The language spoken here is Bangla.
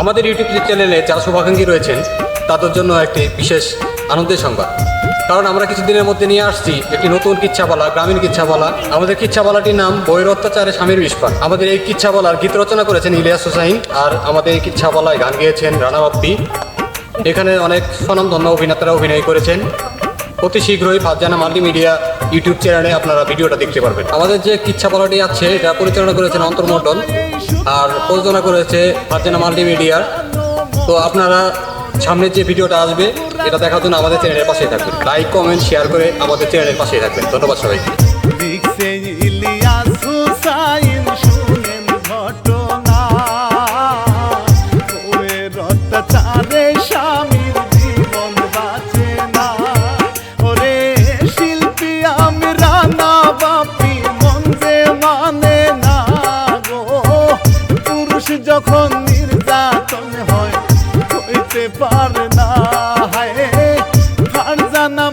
আমাদের ইউটিউব চ্যানেলে যারা শুভাকাঙ্ক্ষী রয়েছেন তাদের জন্য একটি বিশেষ আনন্দের সংবাদ, কারণ আমরা কিছুদিনের মধ্যে নিয়ে আসছি একটি নতুন কিচ্ছাপালা, গ্রামীণ কিচ্ছাপালা। আমাদের কিচ্ছাপালাটির নাম বইয়ের অত্যাচারে স্বামীর বিস্ফার। আমাদের এই কিচ্ছাপালার গীত রচনা করেছেন ইলিয়াস হোসাইন, আর আমাদের এই কিচ্ছাপালায় গান গেয়েছেন রানা বাপ্পি। এখানে অনেক স্বনামধন্য অভিনেতারা অভিনয় করেছেন। অতি শীঘ্রই ফারজানা মাল্টিমিডিয়া ইউটিউব চ্যানেলে আপনারা ভিডিওটা দেখতে পারবেন। আমাদের যে কিচ্ছাপালাটি আছে এটা পরিচালনা করেছেন অন্তর মণ্ডল আর প্রযোজনা করেছে ফারজানা মাল্টিমিডিয়ার। তো আপনারা সামনের যে ভিডিওটা আসবে এটা দেখার জন্য আমাদের চ্যানেলের পাশেই থাকবেন। লাইক, কমেন্ট, শেয়ার করে আমাদের চ্যানেলের পাশেই থাকবেন। ধন্যবাদ সবাইকে। লিখছে ইলিয়াস হুসাইন, শুনেন ঘটনা, বউয়ের অত্যাচারে স্বামীর জীবন বাঁচে না। ওরে শিল্পী আমি রানা বাপ্পি, মন যে মানে না গো, পুরুষ যখন নির্যাতন হয় হইতে পারে না। হায় ফারজানা